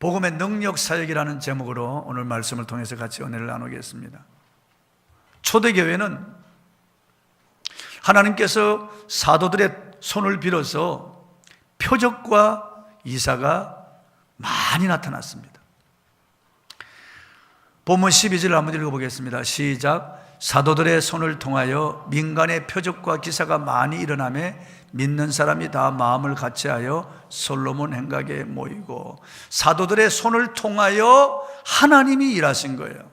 복음의 능력 사역이라는 제목으로 오늘 말씀을 통해서 같이 은혜를 나누겠습니다. 초대교회는 하나님께서 사도들의 손을 빌어서 표적과 이사가 많이 나타났습니다. 본문 12절을 한번 읽어보겠습니다. 시작. 사도들의 손을 통하여 민간의 표적과 기사가 많이 일어나며 믿는 사람이 다 마음을 같이하여 솔로몬 행각에 모이고. 사도들의 손을 통하여 하나님이 일하신 거예요.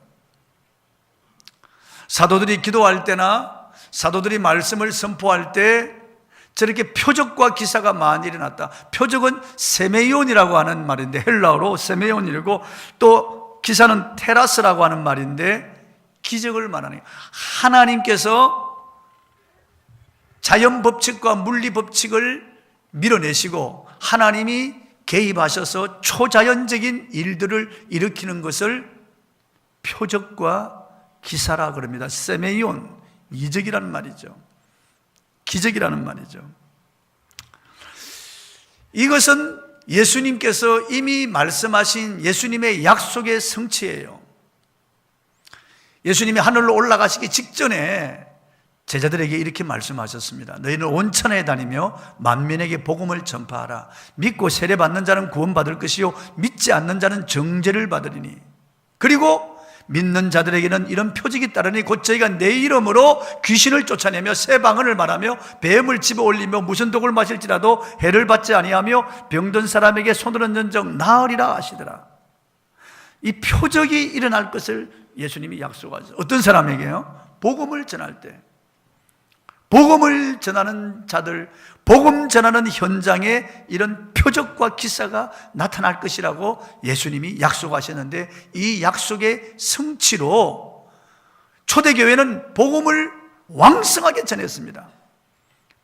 사도들이 기도할 때나 사도들이 말씀을 선포할 때 저렇게 표적과 기사가 많이 일어났다. 표적은 세메이온이라고 하는 말인데 헬라어로 세메이온이고, 또 기사는 테라스라고 하는 말인데 기적을 말하는 거예요. 하나님께서 자연 법칙과 물리 법칙을 밀어내시고 하나님이 개입하셔서 초자연적인 일들을 일으키는 것을 표적과 기사라 그럽니다. 세메이온, 이적이라는 말이죠. 기적이라는 말이죠. 이것은 예수님께서 이미 말씀하신 예수님의 약속의 성취예요. 예수님이 하늘로 올라가시기 직전에 제자들에게 이렇게 말씀하셨습니다. 너희는 온 천하에 다니며 만민에게 복음을 전파하라. 믿고 세례받는 자는 구원받을 것이요 믿지 않는 자는 정죄를 받으리니. 그리고 믿는 자들에게는 이런 표적이 따르니 곧 저희가 내 이름으로 귀신을 쫓아내며 새 방언을 말하며 뱀을 집어 올리며 무슨 독을 마실지라도 해를 받지 아니하며 병든 사람에게 손을 얹은 적 나으리라 하시더라. 이 표적이 일어날 것을 예수님이 약속하셨어요. 어떤 사람에게요? 복음을 전할 때, 복음을 전하는 자들, 복음 전하는 현장에 이런 표적과 기사가 나타날 것이라고 예수님이 약속하셨는데, 이 약속의 성취로 초대교회는 복음을 왕성하게 전했습니다.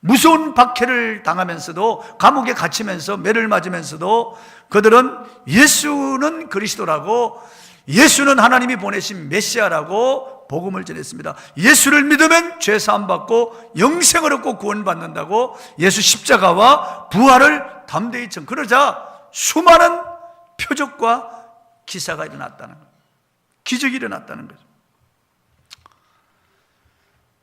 무서운 박해를 당하면서도, 감옥에 갇히면서 매를 맞으면서도 그들은 예수는 그리스도라고, 예수는 하나님이 보내신 메시아라고 복음을 전했습니다. 예수를 믿으면 죄 사함 받고 영생을 얻고 구원받는다고 예수 십자가와 부활을 담대히 전. 그러자 수많은 표적과 기사가 일어났다는 거예요. 기적이 일어났다는 거죠.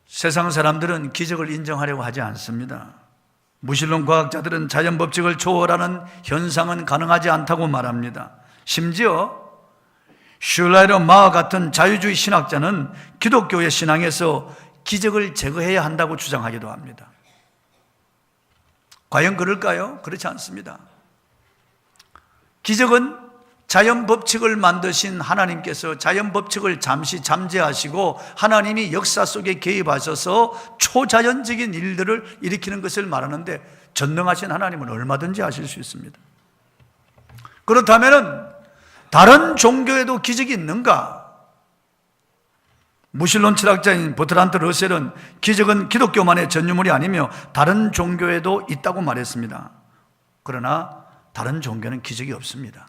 세상 사람들은 기적을 인정하려고 하지 않습니다. 무신론 과학자들은 자연 법칙을 초월하는 현상은 가능하지 않다고 말합니다. 심지어 슐라이러 마와 같은 자유주의 신학자는 기독교의 신앙에서 기적을 제거해야 한다고 주장하기도 합니다. 과연 그럴까요? 그렇지 않습니다. 기적은 자연 법칙을 만드신 하나님께서 자연 법칙을 잠시 잠재하시고 하나님이 역사 속에 개입하셔서 초자연적인 일들을 일으키는 것을 말하는데, 전능하신 하나님은 얼마든지 하실 수 있습니다. 그렇다면 다른 종교에도 기적이 있는가? 무신론 철학자인 버트란트 러셀은 기적은 기독교만의 전유물이 아니며 다른 종교에도 있다고 말했습니다. 그러나 다른 종교는 기적이 없습니다.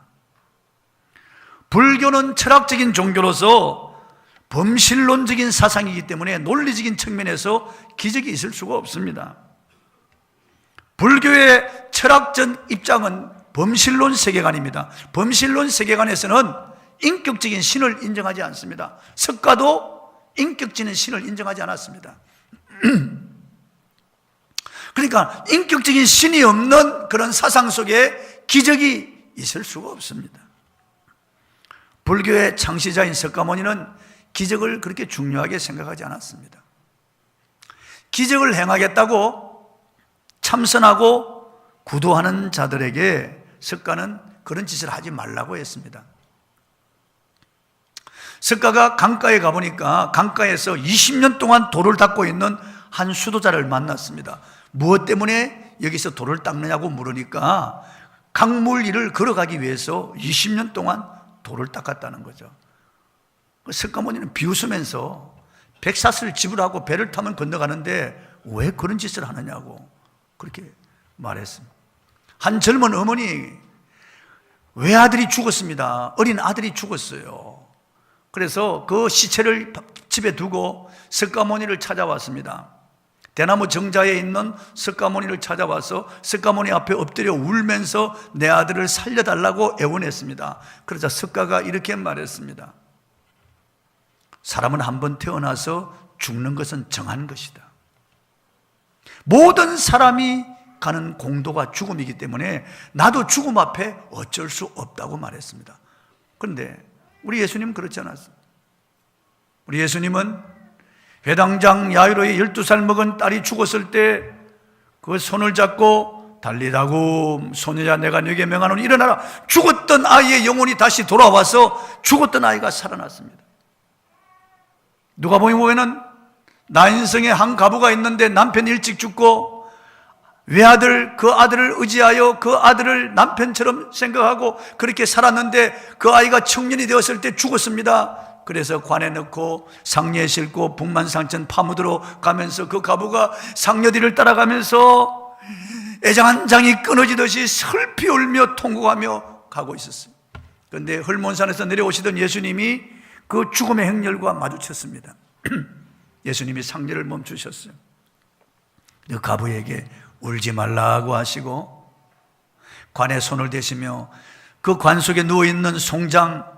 불교는 철학적인 종교로서 범실론적인 사상이기 때문에 논리적인 측면에서 기적이 있을 수가 없습니다. 불교의 철학적 입장은 범실론 세계관입니다. 범실론 세계관에서는 인격적인 신을 인정하지 않습니다. 석가도 인격적인 신을 인정하지 않았습니다. 그러니까 인격적인 신이 없는 그런 사상 속에 기적이 있을 수가 없습니다. 불교의 창시자인 석가모니는 기적을 그렇게 중요하게 생각하지 않았습니다. 기적을 행하겠다고 참선하고 구도하는 자들에게 석가는 그런 짓을 하지 말라고 했습니다. 석가가 강가에 가보니까 강가에서 20년 동안 돌을 닦고 있는 한 수도자를 만났습니다. 무엇 때문에 여기서 돌을 닦느냐고 물으니까 강물 위를 걸어가기 위해서 20년 동안 돌을 닦았다는 거죠. 석가모니는 비웃으면서 백사슬 지불하고 배를 타면 건너가는데 왜 그런 짓을 하느냐고 그렇게 말했습니다. 한 젊은 어머니, 외아들이 죽었습니다. 어린 아들이 죽었어요. 그래서 그 시체를 집에 두고 석가모니를 찾아왔습니다. 대나무 정자에 있는 석가모니를 찾아와서 석가모니 앞에 엎드려 울면서 내 아들을 살려달라고 애원했습니다. 그러자 석가가 이렇게 말했습니다. 사람은 한번 태어나서 죽는 것은 정한 것이다. 모든 사람이 가는 공도가 죽음이기 때문에 나도 죽음 앞에 어쩔 수 없다고 말했습니다. 그런데 우리 예수님은 그렇지 않았습니다. 우리 예수님은 회당장 야이로의 12살 먹은 딸이 죽었을 때 그 손을 잡고 달리다고 소녀야 내가 네게 명하노니 일어나라. 죽었던 아이의 영혼이 다시 돌아와서 죽었던 아이가 살아났습니다. 누가복음 보면은 나인성에 한 가부가 있는데 남편이 일찍 죽고 외아들 그 아들을 의지하여 그 아들을 남편처럼 생각하고 그렇게 살았는데 그 아이가 청년이 되었을 때 죽었습니다. 그래서 관에 넣고 상리에 싣고 북만상천 파묻으러 가면서 그 가부가 상녀들을 따라가면서 애장 한 장이 끊어지듯이 슬피 울며 통곡하며 가고 있었어요. 그런데 헐몬산에서 내려오시던 예수님이 그 죽음의 행렬과 마주쳤습니다. 예수님이 상례를 멈추셨어요. 그 가부에게 울지 말라고 하시고 관에 손을 대시며 그 관 속에 누워있는 송장,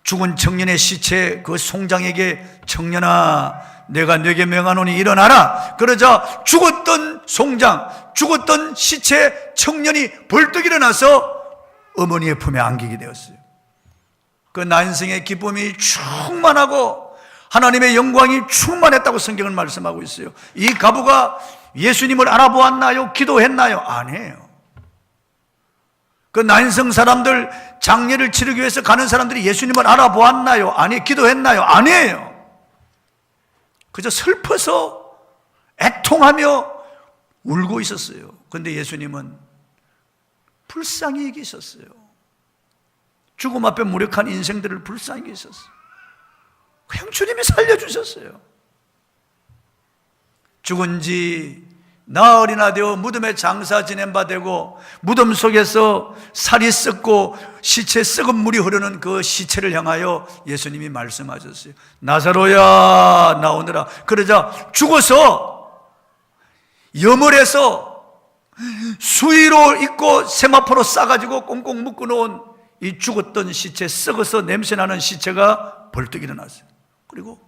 죽은 청년의 시체 그 송장에게 청년아 내가 네게 명하노니 일어나라. 그러자 죽었던 송장, 죽었던 시체 청년이 벌떡 일어나서 어머니의 품에 안기게 되었어요. 그 난생의 기쁨이 충만하고 하나님의 영광이 충만했다고 성경은 말씀하고 있어요. 이 가부가 예수님을 알아보았나요? 기도했나요? 아니에요. 그 난성 사람들 장례를 치르기 위해서 가는 사람들이 예수님을 알아보았나요? 아니, 기도했나요? 아니에요. 그저 슬퍼서 애통하며 울고 있었어요. 그런데 예수님은 불쌍히 여기셨어요. 죽음 앞에 무력한 인생들을 불쌍히 여기셨어요. 그냥 주님이 살려주셨어요. 죽은 지 나흘이나 되어 무덤에 장사 지낸 바 되고 무덤 속에서 살이 썩고 시체 썩은 물이 흐르는 그 시체를 향하여 예수님이 말씀하셨어요. 나사로야 나오너라. 그러자 죽어서 여물에서 수의로 입고 세마포로 싸가지고 꽁꽁 묶어놓은 이 죽었던 시체, 썩어서 냄새나는 시체가 벌떡 일어났어요. 그리고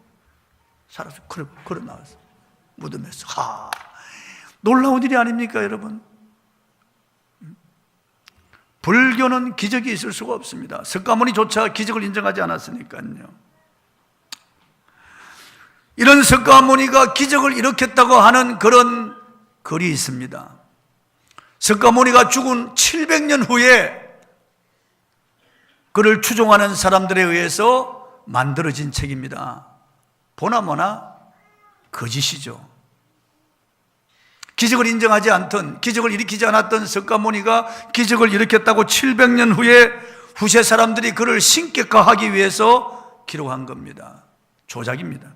살아서 걸어 나왔어요. 무덤에서. 놀라운 일이 아닙니까, 여러분? 불교는 기적이 있을 수가 없습니다. 석가모니조차 기적을 인정하지 않았으니까요. 이런 석가모니가 기적을 일으켰다고 하는 그런 글이 있습니다. 석가모니가 죽은 700년 후에 그를 추종하는 사람들에 의해서 만들어진 책입니다. 보나마나 거짓이죠. 기적을 인정하지 않던, 기적을 일으키지 않았던 석가모니가 기적을 일으켰다고 700년 후에 후세 사람들이 그를 신격화하기 위해서 기록한 겁니다. 조작입니다.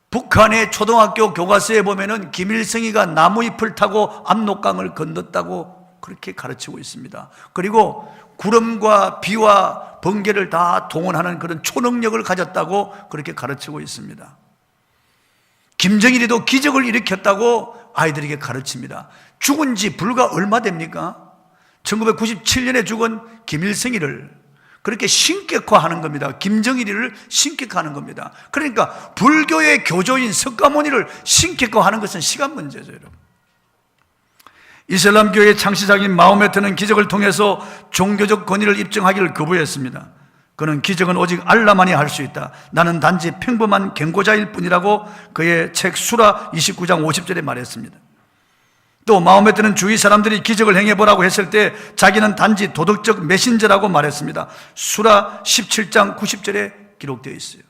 북한의 초등학교 교과서에 보면은 김일성이가 나무잎을 타고 압록강을 건넜다고 그렇게 가르치고 있습니다. 그리고 구름과 비와 번개를 다 동원하는 그런 초능력을 가졌다고 그렇게 가르치고 있습니다. 김정일이도 기적을 일으켰다고 아이들에게 가르칩니다. 죽은 지 불과 얼마 됩니까? 1997년에 죽은 김일성이를 그렇게 신격화하는 겁니다. 김정일이를 신격화하는 겁니다. 그러니까 불교의 교조인 석가모니를 신격화하는 것은 시간 문제죠, 여러분. 이슬람교의 창시자인 마호메트는 기적을 통해서 종교적 권위를 입증하기를 거부했습니다. 그는 기적은 오직 알라만이 할 수 있다. 나는 단지 평범한 경고자일 뿐이라고 그의 책 수라 29장 50절에 말했습니다. 또 마호메트는 주위 사람들이 기적을 행해보라고 했을 때 자기는 단지 도덕적 메신저라고 말했습니다. 수라 17장 90절에 기록되어 있어요.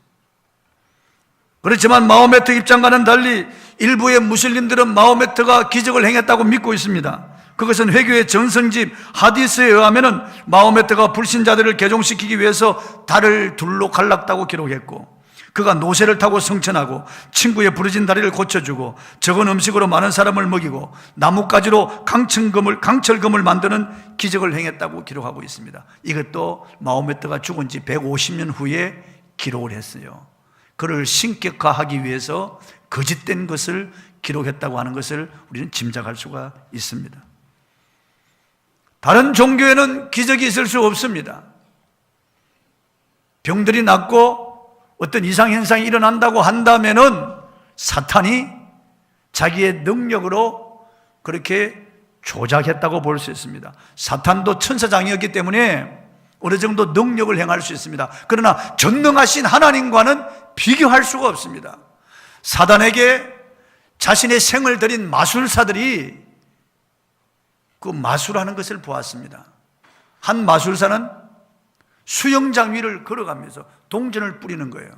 그렇지만 마호메트 입장과는 달리 일부의 무슬림들은 마호메트가 기적을 행했다고 믿고 있습니다. 그것은 회교의 전성집 하디스에 의하면 마호메트가 불신자들을 개종시키기 위해서 달을 둘로 갈랐다고 기록했고, 그가 노새를 타고 성천하고 친구의 부러진 다리를 고쳐주고 적은 음식으로 많은 사람을 먹이고 나뭇가지로 강철검을 만드는 기적을 행했다고 기록하고 있습니다. 이것도 마호메트가 죽은 지 150년 후에 기록을 했어요. 그를 신격화하기 위해서 거짓된 것을 기록했다고 하는 것을 우리는 짐작할 수가 있습니다. 다른 종교에는 기적이 있을 수 없습니다. 병들이 낫고 어떤 이상현상이 일어난다고 한다면은 사탄이 자기의 능력으로 그렇게 조작했다고 볼 수 있습니다. 사탄도 천사장이었기 때문에 어느 정도 능력을 행할 수 있습니다. 그러나 전능하신 하나님과는 비교할 수가 없습니다. 사단에게 자신의 생을 들인 마술사들이 그 마술하는 것을 보았습니다. 한 마술사는 수영장 위를 걸어가면서 동전을 뿌리는 거예요.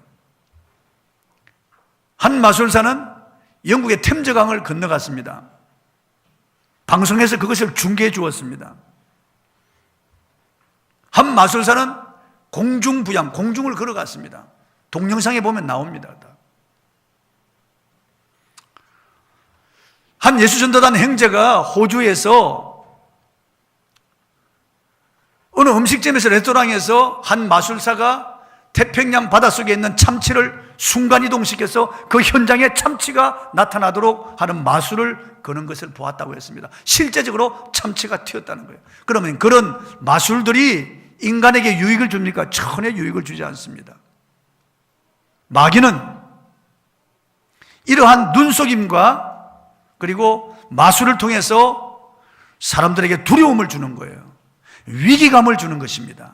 한 마술사는 영국의 템즈강을 건너갔습니다. 방송에서 그것을 중계해 주었습니다. 한 마술사는 공중부양, 공중을 걸어갔습니다. 동영상에 보면 나옵니다. 한 예수전도단 행제가 호주에서 어느 음식점에서 레스토랑에서 한 마술사가 태평양 바닷속에 있는 참치를 순간이동시켜서 그 현장에 참치가 나타나도록 하는 마술을 거는 것을 보았다고 했습니다. 실제적으로 참치가 튀었다는 거예요. 그러면 그런 마술들이 인간에게 유익을 줍니까? 전혀 유익을 주지 않습니다. 마귀는 이러한 눈속임과 그리고 마술을 통해서 사람들에게 두려움을 주는 거예요. 위기감을 주는 것입니다.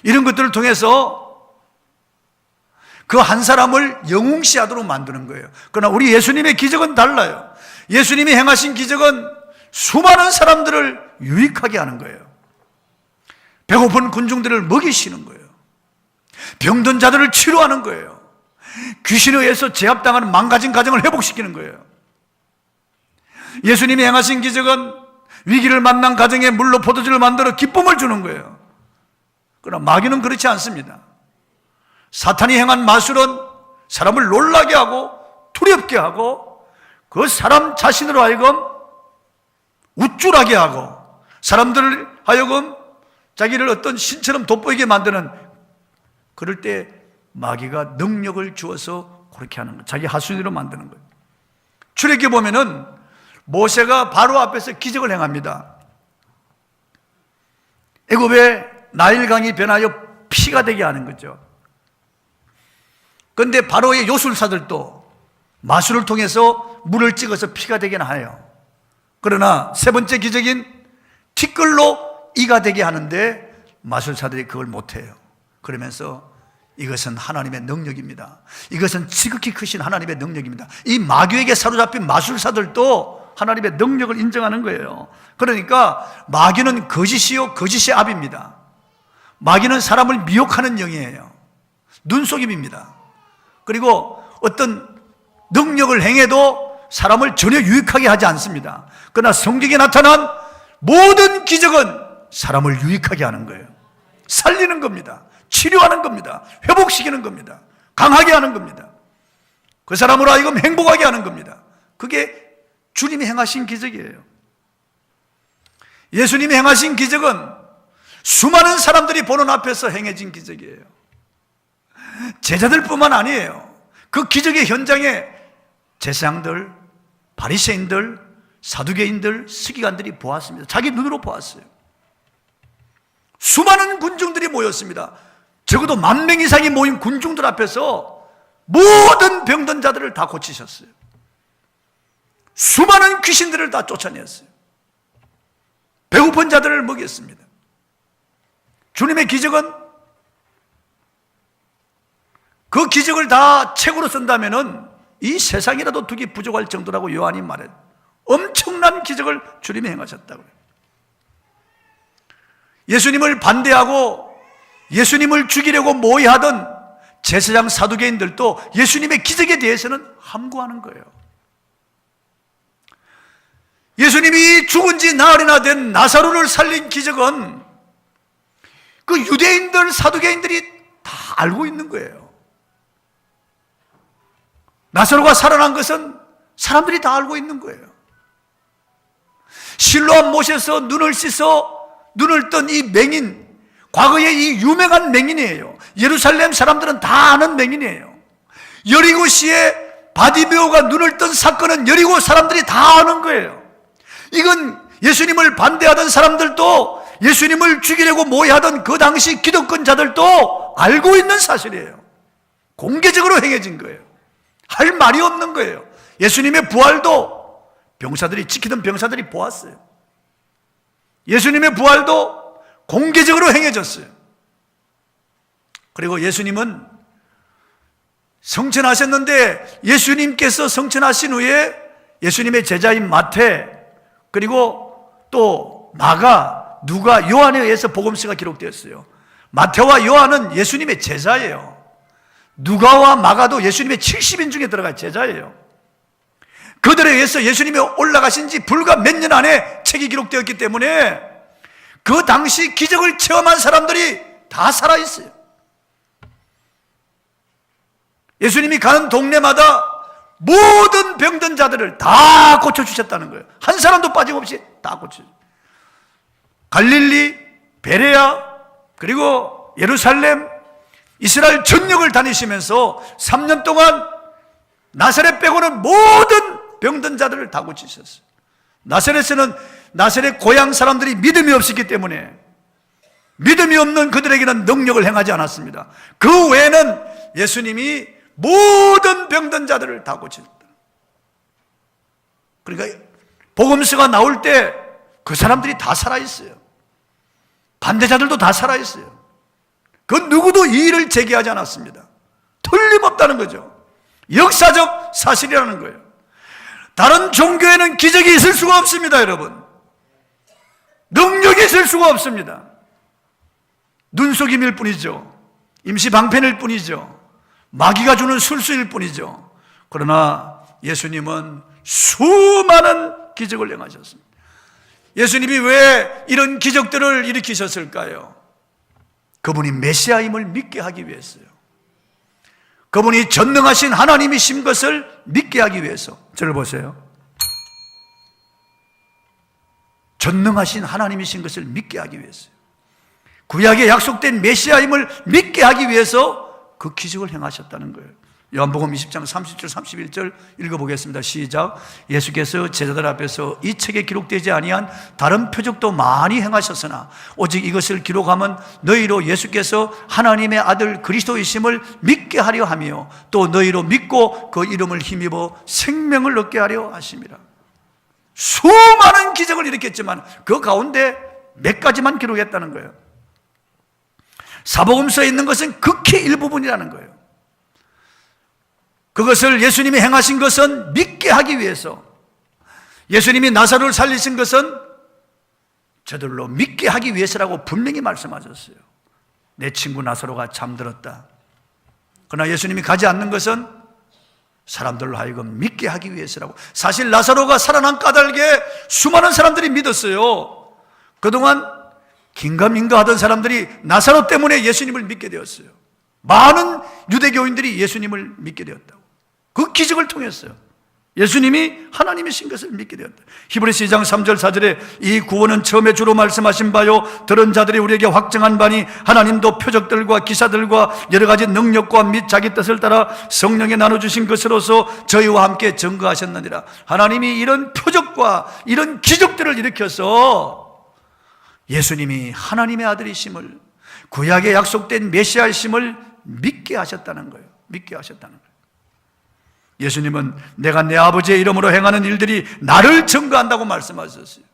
이런 것들을 통해서 그 한 사람을 영웅시하도록 만드는 거예요. 그러나 우리 예수님의 기적은 달라요. 예수님이 행하신 기적은 수많은 사람들을 유익하게 하는 거예요. 배고픈 군중들을 먹이시는 거예요. 병든 자들을 치료하는 거예요. 귀신에 의해서 제압당하는 망가진 가정을 회복시키는 거예요. 예수님이 행하신 기적은 위기를 만난 가정에 물로 포도주를 만들어 기쁨을 주는 거예요. 그러나 마귀는 그렇지 않습니다. 사탄이 행한 마술은 사람을 놀라게 하고 두렵게 하고 그 사람 자신으로 하여금 우쭐하게 하고 사람들을 하여금 자기를 어떤 신처럼 돋보이게 만드는, 그럴 때 마귀가 능력을 주어서 그렇게 하는 거예요. 자기 하수인으로 만드는 거예요. 출애굽기 보면은 모세가 바로 앞에서 기적을 행합니다. 애굽의 나일강이 변하여 피가 되게 하는 거죠. 그런데 바로의 요술사들도 마술을 통해서 물을 찍어서 피가 되게 해요. 그러나 세 번째 기적인 티끌로 이가 되게 하는데 마술사들이 그걸 못해요. 그러면서 이것은 하나님의 능력입니다. 이것은 지극히 크신 하나님의 능력입니다. 이 마귀에게 사로잡힌 마술사들도 하나님의 능력을 인정하는 거예요. 그러니까 마귀는 거짓이요 거짓의 압입니다. 마귀는 사람을 미혹하는 영이에요. 눈속임입니다. 그리고 어떤 능력을 행해도 사람을 전혀 유익하게 하지 않습니다. 그러나 성경에 나타난 모든 기적은 사람을 유익하게 하는 거예요. 살리는 겁니다. 치료하는 겁니다. 회복시키는 겁니다. 강하게 하는 겁니다. 그 사람으로 하여금 행복하게 하는 겁니다. 그게 주님이 행하신 기적이에요. 예수님이 행하신 기적은 수많은 사람들이 보는 앞에서 행해진 기적이에요. 제자들뿐만 아니에요. 그 기적의 현장에 제사장들, 바리새인들, 사두개인들, 서기관들이 보았습니다. 자기 눈으로 보았어요. 수많은 군중들이 모였습니다. 적어도 10,000명 이상이 모인 군중들 앞에서 모든 병든 자들을 다 고치셨어요. 수많은 귀신들을 다 쫓아냈어요. 배고픈 자들을 먹였습니다. 주님의 기적은, 그 기적을 다 책으로 쓴다면은 이 세상이라도 두기 부족할 정도라고 요한이 말해요. 엄청난 기적을 주님이 행하셨다고요. 예수님을 반대하고 예수님을 죽이려고 모의하던 제사장 사두개인들도 예수님의 기적에 대해서는 함구하는 거예요. 예수님이 죽은 지 나흘이나 된 나사로를 살린 기적은 그 유대인들, 사두개인들이 다 알고 있는 거예요. 나사로가 살아난 것은 사람들이 다 알고 있는 거예요. 실로암 못에서 눈을 씻어 눈을 뜬 이 맹인, 과거에 이 유명한 맹인이에요. 예루살렘 사람들은 다 아는 맹인이에요. 여리고시에 바디메오가 눈을 뜬 사건은 여리고 사람들이 다 아는 거예요. 이건 예수님을 반대하던 사람들도, 예수님을 죽이려고 모의하던 그 당시 기득권자들도 알고 있는 사실이에요. 공개적으로 행해진 거예요. 할 말이 없는 거예요. 예수님의 부활도 지키던 병사들이 보았어요. 예수님의 부활도 공개적으로 행해졌어요. 그리고 예수님은 성천하셨는데, 예수님께서 성천하신 후에 예수님의 제자인 마태, 그리고 또 마가, 누가, 요한에 의해서 복음서가 기록되었어요. 마태와 요한은 예수님의 제자예요. 누가와 마가도 예수님의 70인 중에 들어갈 제자예요. 그들에 의해서 예수님이 올라가신 지 불과 몇 년 안에 책이 기록되었기 때문에 그 당시 기적을 체험한 사람들이 다 살아있어요. 예수님이 가는 동네마다 모든 병든 자들을 다 고쳐주셨다는 거예요. 한 사람도 빠짐없이 다 고쳐주셨어요. 갈릴리, 베레아, 그리고 예루살렘, 이스라엘 전역을 다니시면서 3년 동안 나사렛 빼고는 모든 병든 자들을 다 고치셨어요. 나사렛에는 나사렛 고향 사람들이 믿음이 없었기 때문에 믿음이 없는 그들에게는 능력을 행하지 않았습니다. 그 외에는 예수님이 모든 병든 자들을 다 고치셨다. 그러니까 복음서가 나올 때 그 사람들이 다 살아있어요. 반대자들도 다 살아있어요. 그 누구도 이의를 제기하지 않았습니다. 틀림없다는 거죠. 역사적 사실이라는 거예요. 다른 종교에는 기적이 있을 수가 없습니다, 여러분. 능력이 있을 수가 없습니다. 눈속임일 뿐이죠. 임시방편일 뿐이죠. 마귀가 주는 술수일 뿐이죠. 그러나 예수님은 수많은 기적을 행하셨습니다. 예수님이 왜 이런 기적들을 일으키셨을까요? 그분이 메시아임을 믿게 하기 위해서요. 그분이 전능하신 하나님이신 것을 믿게 하기 위해서. 저를 보세요. 전능하신 하나님이신 것을 믿게 하기 위해서요. 구약에 약속된 메시아임을 믿게 하기 위해서 그 기적을 행하셨다는 거예요. 요한복음 20장 30절 31절 읽어보겠습니다. 시작. 예수께서 제자들 앞에서 이 책에 기록되지 아니한 다른 표적도 많이 행하셨으나 오직 이것을 기록하면 너희로 예수께서 하나님의 아들 그리스도이심을 믿게 하려 하며 또 너희로 믿고 그 이름을 힘입어 생명을 얻게 하려 하심이라. 수많은 기적을 일으켰지만 그 가운데 몇 가지만 기록했다는 거예요. 사복음서에 있는 것은 극히 일부분이라는 거예요. 그것을 예수님이 행하신 것은 믿게 하기 위해서, 예수님이 나사로를 살리신 것은 저들로 믿게 하기 위해서라고 분명히 말씀하셨어요. 내 친구 나사로가 잠들었다. 그러나 예수님이 가지 않는 것은 사람들로 하여금 믿게 하기 위해서라고. 사실 나사로가 살아난 까닭에 수많은 사람들이 믿었어요. 그동안 긴가민가 하던 사람들이 나사로 때문에 예수님을 믿게 되었어요. 많은 유대교인들이 예수님을 믿게 되었다고. 그 기적을 통했어요. 예수님이 하나님이신 것을 믿게 되었다. 히브리서 2장 3절 4절에 이 구원은 처음에 주로 말씀하신 바요 들은 자들이 우리에게 확증한 바니 하나님도 표적들과 기사들과 여러 가지 능력과 및 자기 뜻을 따라 성령에 나눠주신 것으로서 저희와 함께 증거하셨느니라. 하나님이 이런 표적과 이런 기적들을 일으켜서 예수님이 하나님의 아들이심을, 구약에 약속된 메시아이심을 믿게 하셨다는 거예요. 믿게 하셨다는 거예요. 예수님은 내가 내 아버지의 이름으로 행하는 일들이 나를 증거한다고 말씀하셨어요.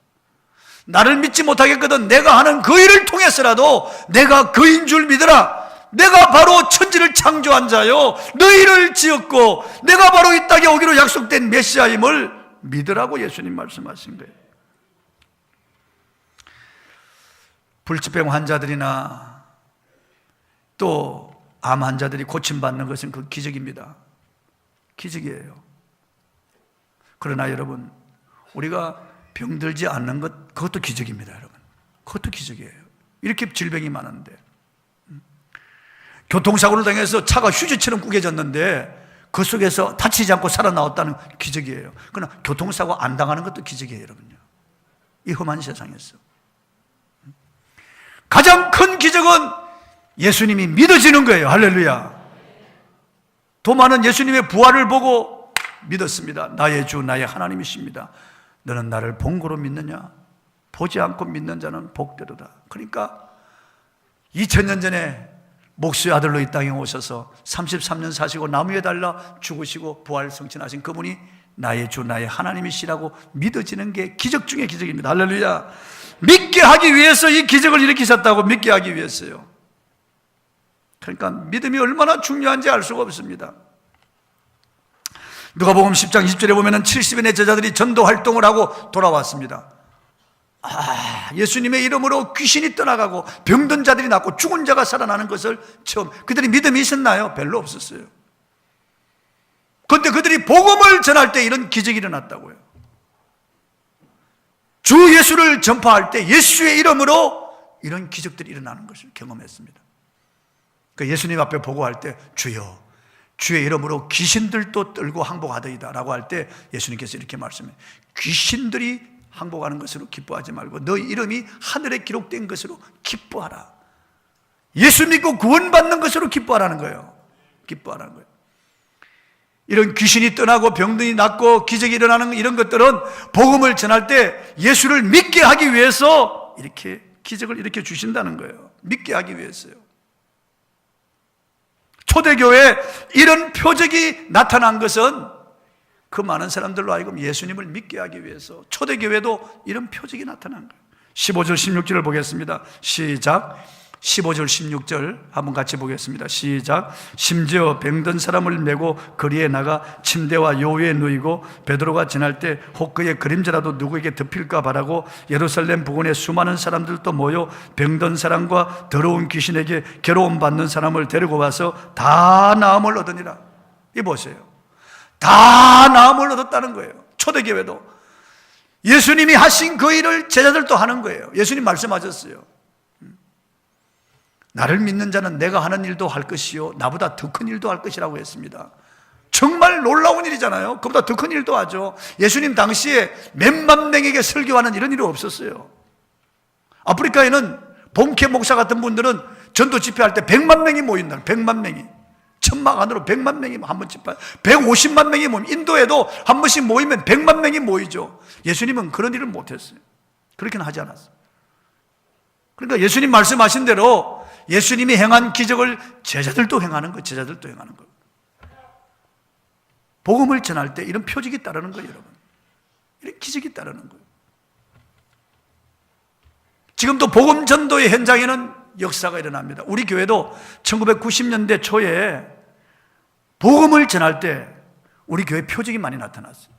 나를 믿지 못하겠거든 내가 하는 그 일을 통해서라도 내가 그인 줄 믿으라. 내가 바로 천지를 창조한 자요 너희를 지었고 내가 바로 이 땅에 오기로 약속된 메시아임을 믿으라고 예수님 말씀하신 거예요. 불치병 환자들이나 또 암 환자들이 고침받는 것은 그 기적입니다. 기적이에요. 그러나 여러분, 우리가 병들지 않는 것, 그것도 기적입니다, 여러분. 그것도 기적이에요. 이렇게 질병이 많은데, 교통사고를 당해서 차가 휴지처럼 구겨졌는데 그 속에서 다치지 않고 살아나왔다는 기적이에요. 그러나 교통사고 안 당하는 것도 기적이에요, 여러분요. 이 험한 세상에서 가장 큰 기적은 예수님이 믿어지는 거예요. 할렐루야. 도마는 예수님의 부활을 보고 믿었습니다. 나의 주 나의 하나님이십니다. 너는 나를 본고로 믿느냐? 보지 않고 믿는 자는 복되도다. 그러니까 2000년 전에 목수의 아들로 이 땅에 오셔서 33년 사시고 나무에 달라 죽으시고 부활 성천하신 그분이 나의 주 나의 하나님이시라고 믿어지는 게 기적 중의 기적입니다. 할렐루야. 믿게 하기 위해서 이 기적을 일으키셨다고, 믿게 하기 위해서요. 그러니까 믿음이 얼마나 중요한지 알 수가 없습니다. 누가복음 10장 20절에 보면 70인의 제자들이 전도 활동을 하고 돌아왔습니다. 예수님의 이름으로 귀신이 떠나가고 병든 자들이 낫고 죽은 자가 살아나는 것을 처음, 그들이 믿음이 있었나요? 별로 없었어요. 그런데 그들이 복음을 전할 때 이런 기적이 일어났다고요. 주 예수를 전파할 때 예수의 이름으로 이런 기적들이 일어나는 것을 경험했습니다. 그 예수님 앞에 보고할 때 주여 주의 이름으로 귀신들도 떨고 항복하더이다 라고 할 때 예수님께서 이렇게 말씀해요. 귀신들이 항복하는 것으로 기뻐하지 말고 너희 이름이 하늘에 기록된 것으로 기뻐하라. 예수 믿고 구원받는 것으로 기뻐하라는 거예요. 기뻐하라는 거예요. 이런 귀신이 떠나고 병든이 낫고 기적이 일어나는 이런 것들은 복음을 전할 때 예수를 믿게 하기 위해서 이렇게 기적을 일으켜 주신다는 거예요. 믿게 하기 위해서요. 초대교회에 이런 표적이 나타난 것은 그 많은 사람들로 하여금 예수님을 믿게 하기 위해서 초대교회도 이런 표적이 나타난 거예요. 15절 16절을 보겠습니다. 시작. 15절 16절 한번 같이 보겠습니다. 시작. 심지어 병든 사람을 메고 거리에 나가 침대와 요 위에 누이고 베드로가 지날 때 혹 그의 그림자라도 누구에게 덮일까 바라고 예루살렘 부근에 수많은 사람들도 모여 병든 사람과 더러운 귀신에게 괴로움 받는 사람을 데리고 와서 다 나음을 얻으니라. 이 보세요. 다 나음을 얻었다는 거예요. 초대교회도 예수님이 하신 그 일을 제자들도 하는 거예요. 예수님 말씀하셨어요. 나를 믿는 자는 내가 하는 일도 할 것이요 나보다 더 큰 일도 할 것이라고 했습니다. 정말 놀라운 일이잖아요. 그보다 더 큰 일도 하죠. 예수님 당시에 몇만 명에게 설교하는 이런 일이 없었어요. 아프리카에는 본케 목사 같은 분들은 전도 집회할 때 100만 명이 모인다. 100만 명이. 천막 안으로 100만 명이 한 번 집회, 150만 명이 모이면, 인도에도 한 번씩 모이면 100만 명이 모이죠. 예수님은 그런 일을 못했어요. 그렇게는 하지 않았어요. 그러니까 예수님 말씀하신 대로 예수님이 행한 기적을 제자들도 행하는 거예요. 제자들도 행하는 거예요. 복음을 전할 때 이런 표적이 따르는 거예요, 여러분. 이런 기적이 따르는 거예요. 지금도 복음 전도의 현장에는 역사가 일어납니다. 우리 교회도 1990년대 초에 복음을 전할 때 우리 교회 표적이 많이 나타났어요.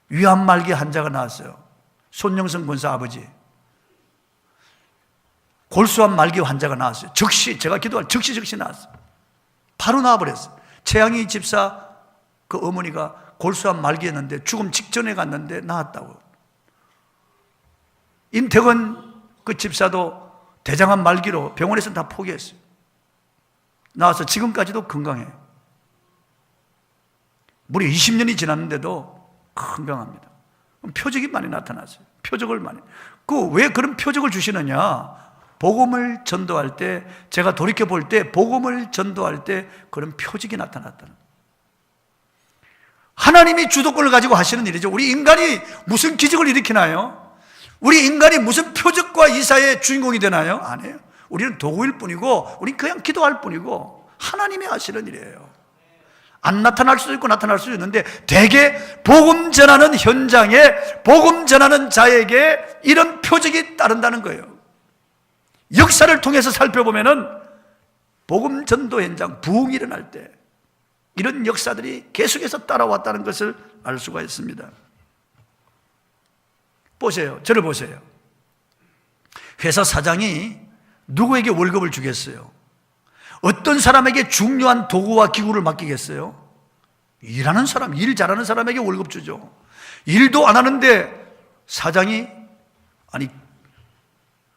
위암말기 환자가 나왔어요. 손영성 권사 아버지. 골수암 말기 환자가 나왔어요. 즉시, 제가 기도할 즉시 나왔어요. 바로 나와버렸어요. 최양희 집사 그 어머니가 골수암 말기였는데 죽음 직전에 갔는데 나았다고. 임태건 그 집사도 대장암 말기로 병원에서 다 포기했어요. 나와서 지금까지도 건강해요. 무려 20년이 지났는데도 건강합니다. 표적이 많이 나타났어요. 표적을 많이. 왜 그런 표적을 주시느냐? 복음을 전도할 때, 제가 돌이켜 볼 때 복음을 전도할 때 그런 표적이 나타났다는. 하나님이 주도권을 가지고 하시는 일이죠. 우리 인간이 무슨 기적을 일으키나요? 우리 인간이 무슨 표적과 이사의 주인공이 되나요? 아니에요. 우리는 도구일 뿐이고, 우리는 그냥 기도할 뿐이고, 하나님이 하시는 일이에요. 안 나타날 수도 있고 나타날 수도 있는데, 대개 복음 전하는 현장에 복음 전하는 자에게 이런 표적이 따른다는 거예요. 역사를 통해서 살펴보면은 복음 전도 현장, 부흥이 일어날 때 이런 역사들이 계속해서 따라왔다는 것을 알 수가 있습니다. 보세요. 저를 보세요. 회사 사장이 누구에게 월급을 주겠어요? 어떤 사람에게 중요한 도구와 기구를 맡기겠어요? 일하는 사람, 일 잘하는 사람에게 월급 주죠. 일도 안 하는데 사장이, 아니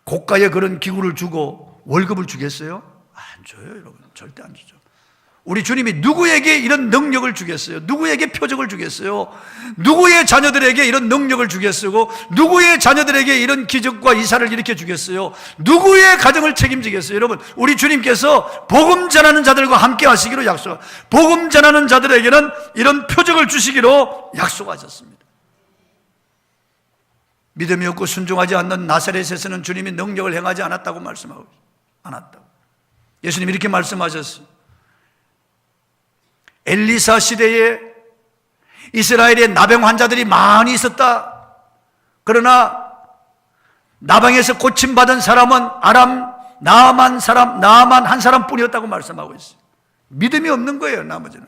고가의 그런 기구를 주고 월급을 주겠어요? 안 줘요, 여러분. 절대 안 주죠. 우리 주님이 누구에게 이런 능력을 주겠어요? 누구에게 표적을 주겠어요? 누구의 자녀들에게 이런 능력을 주겠어요? 누구의 자녀들에게 이런 기적과 이사를 일으켜 주겠어요? 누구의 가정을 책임지겠어요? 여러분, 우리 주님께서 복음 전하는 자들과 함께 하시기로 복음 전하는 자들에게는 이런 표적을 주시기로 약속하셨습니다. 믿음이 없고 순종하지 않는 나사렛에서는 주님이 능력을 행하지 않았다고 말씀하고 않았다고. 예수님이 이렇게 말씀하셨어요. 엘리사 시대에 이스라엘에 나병 환자들이 많이 있었다. 그러나 나병에서 고침받은 사람은 나아만 한 사람뿐이었다고 말씀하고 있어요. 믿음이 없는 거예요. 나머지는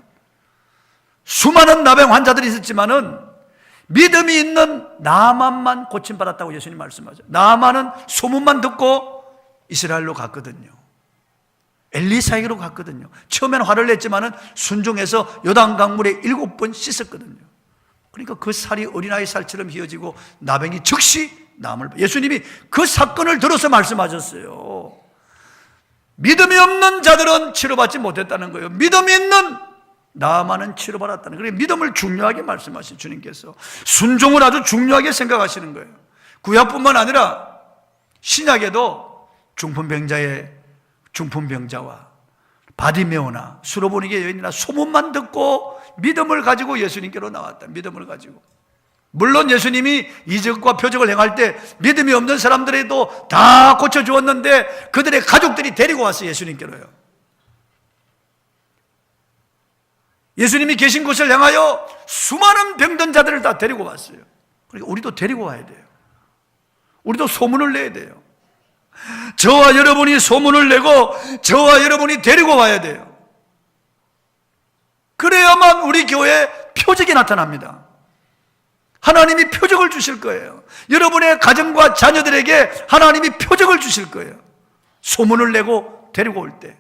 수많은 나병 환자들이 있었지만은 믿음이 있는 나아만만 고침받았다고 예수님 말씀하죠. 나아만은 소문만 듣고 이스라엘로 갔거든요. 엘리사에게로 갔거든요. 처음엔 화를 냈지만은 순종해서 요단강물에 7번 씻었거든요. 그러니까 그 살이 어린아이 살처럼 휘어지고 나병이 즉시 나음을, 예수님이 그 사건을 들어서 말씀하셨어요. 믿음이 없는 자들은 치료받지 못했다는 거예요. 믿음이 있는 나만은 치료받았다는 거예요. 믿음을 중요하게 말씀하신 주님께서 순종을 아주 중요하게 생각하시는 거예요. 구약뿐만 아니라 신약에도 중풍병자와 바디메오나 수로보니게 여인이나 소문만 듣고 믿음을 가지고 예수님께로 나왔다. 믿음을 가지고. 물론 예수님이 이적과 표적을 행할 때 믿음이 없는 사람들에도 다 고쳐주었는데 그들의 가족들이 데리고 왔어요. 예수님께로요. 예수님이 계신 곳을 향하여 수많은 병든 자들을 다 데리고 왔어요. 그러니까 우리도 데리고 와야 돼요. 우리도 소문을 내야 돼요. 저와 여러분이 소문을 내고 저와 여러분이 데리고 와야 돼요. 그래야만 우리 교회에 표적이 나타납니다. 하나님이 표적을 주실 거예요. 여러분의 가정과 자녀들에게 하나님이 표적을 주실 거예요. 소문을 내고 데리고 올 때.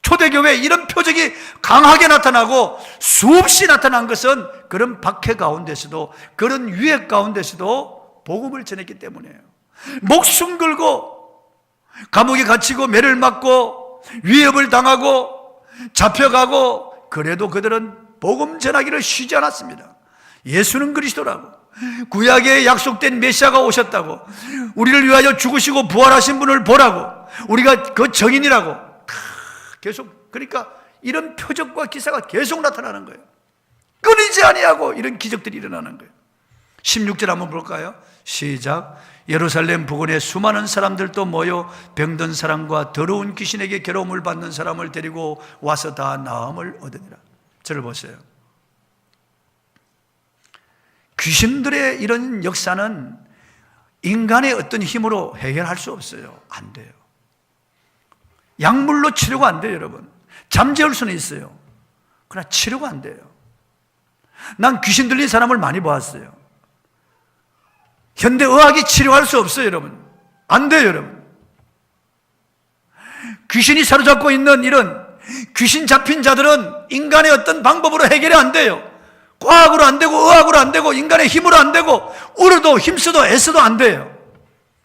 초대교회에 이런 표적이 강하게 나타나고 수없이 나타난 것은 그런 박해 가운데서도, 그런 유해 가운데서도 복음을 전했기 때문이에요. 목숨 걸고 감옥에 갇히고 매를 맞고 위협을 당하고 잡혀가고, 그래도 그들은 복음 전하기를 쉬지 않았습니다. 예수는 그리스도라고, 구약에 약속된 메시아가 오셨다고, 우리를 위하여 죽으시고 부활하신 분을 보라고, 우리가 그 정인이라고 계속, 그러니까 이런 표적과 기사가 계속 나타나는 거예요. 끊이지 아니하고 이런 기적들이 일어나는 거예요. 16절 한번 볼까요? 시작. 예루살렘 부근에 수많은 사람들도 모여 병든 사람과 더러운 귀신에게 괴로움을 받는 사람을 데리고 와서 다 나음을 얻으니라. 저를 보세요. 귀신들의 이런 역사는 인간의 어떤 힘으로 해결할 수 없어요. 안 돼요. 약물로 치료가 안 돼요, 여러분. 잠재울 수는 있어요. 그러나 치료가 안 돼요. 난 귀신 들린 사람을 많이 보았어요. 현대의학이 치료할 수 없어요, 여러분. 안 돼요, 여러분. 귀신이 사로잡고 있는 이런 귀신 잡힌 자들은 인간의 어떤 방법으로 해결이 안 돼요. 과학으로 안 되고 의학으로 안 되고 인간의 힘으로 안 되고 울어도 힘써도 애써도 안 돼요.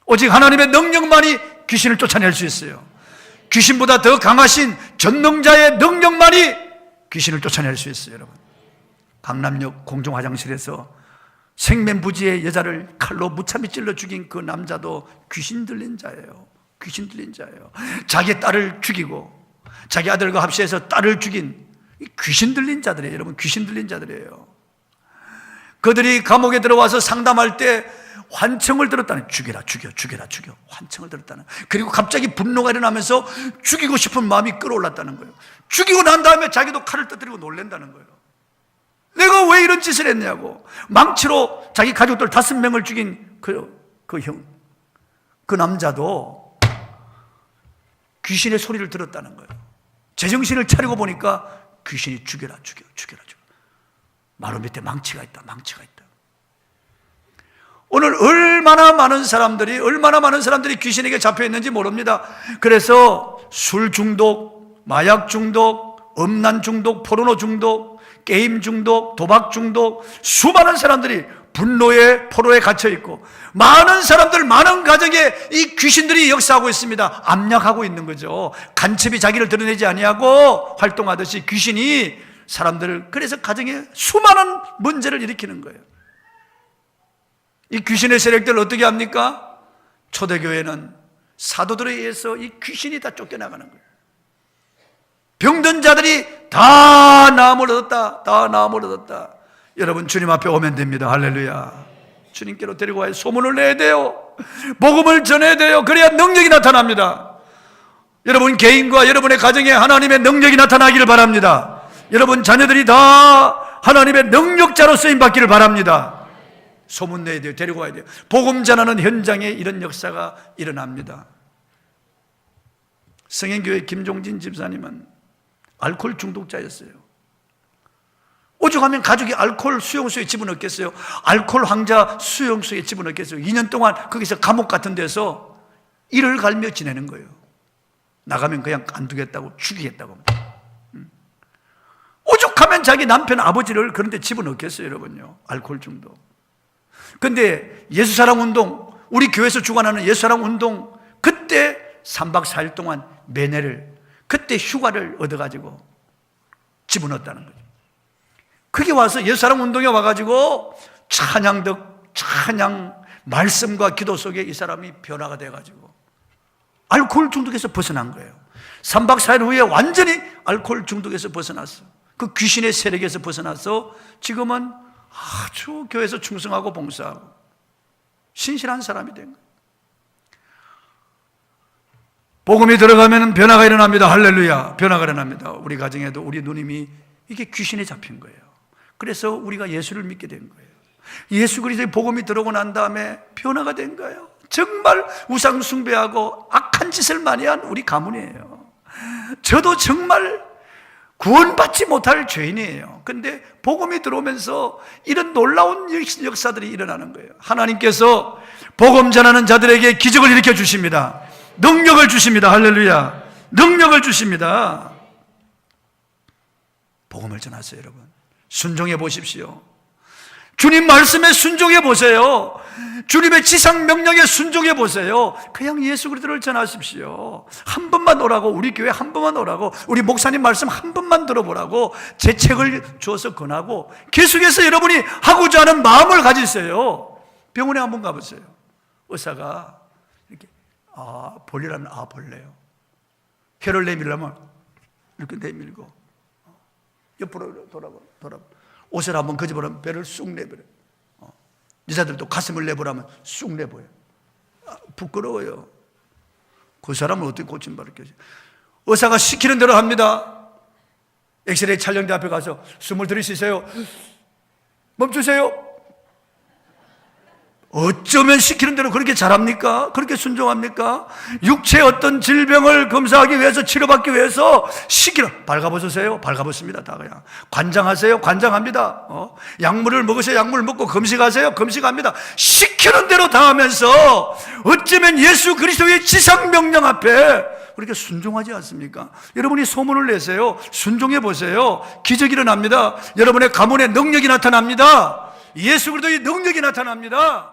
오직 하나님의 능력만이 귀신을 쫓아낼 수 있어요. 귀신보다 더 강하신 전능자의 능력만이 귀신을 쫓아낼 수 있어요, 여러분. 강남역 공중화장실에서 생면부지의 여자를 칼로 무참히 찔러 죽인 그 남자도 귀신 들린 자예요. 귀신 들린 자예요. 자기 딸을 죽이고 자기 아들과 합세해서 딸을 죽인 귀신 들린 자들이에요, 여러분. 귀신 들린 자들이에요. 그들이 감옥에 들어와서 상담할 때 환청을 들었다는, 죽여라, 죽여, 환청을 들었다는. 그리고 갑자기 분노가 일어나면서 죽이고 싶은 마음이 끌어올랐다는 거예요. 죽이고 난 다음에 자기도 칼을 떠들이고 놀랜다는 거예요. 내가 왜 이런 짓을 했냐고. 망치로 자기 가족들 5명을 죽인 그 남자도 귀신의 소리를 들었다는 거예요. 제정신을 차리고 보니까 귀신이 죽여라. 마루 밑에 망치가 있다. 오늘 얼마나 많은 사람들이 귀신에게 잡혀 있는지 모릅니다. 그래서 술 중독, 마약 중독, 음란 중독, 포르노 중독, 게임 중독, 도박 중독, 수많은 사람들이 분노의 포로에 갇혀 있고 많은 사람들, 많은 가정에 이 귀신들이 역사하고 있습니다. 압력하고 있는 거죠. 간첩이 자기를 드러내지 아니하고 활동하듯이 귀신이 사람들을, 그래서 가정에 수많은 문제를 일으키는 거예요. 이 귀신의 세력들을 어떻게 합니까? 초대교회는 사도들에 의해서 이 귀신이 다 쫓겨나가는 거예요. 병든 자들이 다 나음을 얻었다, 다 나음을 얻었다. 여러분, 주님 앞에 오면 됩니다. 할렐루야. 주님께로 데리고 와야 소문을 내야 돼요. 복음을 전해야 돼요. 그래야 능력이 나타납니다. 여러분 개인과 여러분의 가정에 하나님의 능력이 나타나기를 바랍니다. 여러분 자녀들이 다 하나님의 능력자로 쓰임받기를 바랍니다. 소문 내야 돼요. 데리고 와야 돼요. 복음 전하는 현장에 이런 역사가 일어납니다. 성행교회 김종진 집사님은 알코올 중독자였어요. 오죽하면 가족이 알코올 수용소에 집어넣겠어요? 알코올 황자 수용소에 집어넣겠어요? 2년 동안 거기서 감옥 같은 데서 이를 갈며 지내는 거예요. 나가면 그냥 안 두겠다고, 죽이겠다고. 오죽하면 자기 남편 아버지를 그런 데 집어넣겠어요, 여러분요. 알코올 중독. 근데 예수사랑 운동, 우리 교회에서 주관하는 예수사랑 운동, 그때 3박 4일 동안 매내를, 그때 휴가를 얻어가지고 집어넣었다는 거죠. 그게 와서 예수사랑 운동에 와가지고 찬양 말씀과 기도 속에 이 사람이 변화가 돼가지고 알코올 중독에서 벗어난 거예요. 3박 4일 후에 완전히 알코올 중독에서 벗어났어. 그 귀신의 세력에서 벗어나서 지금은 아주 교회에서 충성하고 봉사하고 신실한 사람이 된 거예요. 복음이 들어가면 변화가 일어납니다. 할렐루야. 변화가 일어납니다. 우리 가정에도 우리 누님이 이게 귀신에 잡힌 거예요. 그래서 우리가 예수를 믿게 된 거예요. 예수 그리스도의 복음이 들어오고 난 다음에 변화가 된 거예요. 정말 우상 숭배하고 악한 짓을 많이 한 우리 가문이에요. 저도 정말 구원받지 못할 죄인이에요. 근데 복음이 들어오면서 이런 놀라운 역사들이 일어나는 거예요. 하나님께서 복음 전하는 자들에게 기적을 일으켜 주십니다. 능력을 주십니다. 할렐루야. 능력을 주십니다. 복음을 전하세요, 여러분. 순종해 보십시오. 주님 말씀에 순종해 보세요. 주님의 지상 명령에 순종해 보세요. 그냥 예수 그리스도를 전하십시오. 한 번만 오라고, 우리 교회 한 번만 오라고, 우리 목사님 말씀 한 번만 들어보라고 제 책을 주어서 권하고 계속해서 여러분이 하고자 하는 마음을 가지세요. 병원에 한번 가보세요. 의사가 이렇게 벌리라면 벌레요. 혀를 내밀려면 이렇게 내밀고 옆으로 돌아봐. 옷을 한번 거집으라면 배를 쑥 내버려. 여자들도 가슴을 내보라면 쑥 내보여. 부끄러워요. 그 사람은 어떻게 고침받을겠어요? 의사가 시키는 대로 합니다. 엑스레이 촬영대 앞에 가서 숨을 들이쉬세요. 멈추세요. 어쩌면 시키는 대로 그렇게 잘합니까? 그렇게 순종합니까? 육체의 어떤 질병을 검사하기 위해서, 치료받기 위해서 발가벗으세요. 발가벗습니다. 다 그냥. 관장하세요. 관장합니다. 약물을 먹으세요. 약물 먹고 금식하세요. 금식합니다. 시키는 대로 다 하면서 어쩌면 예수 그리스도의 지상명령 앞에 그렇게 순종하지 않습니까? 여러분이 소문을 내세요. 순종해 보세요. 기적이 일어납니다. 여러분의 가문에 능력이 나타납니다. 예수 그리스도의 능력이 나타납니다.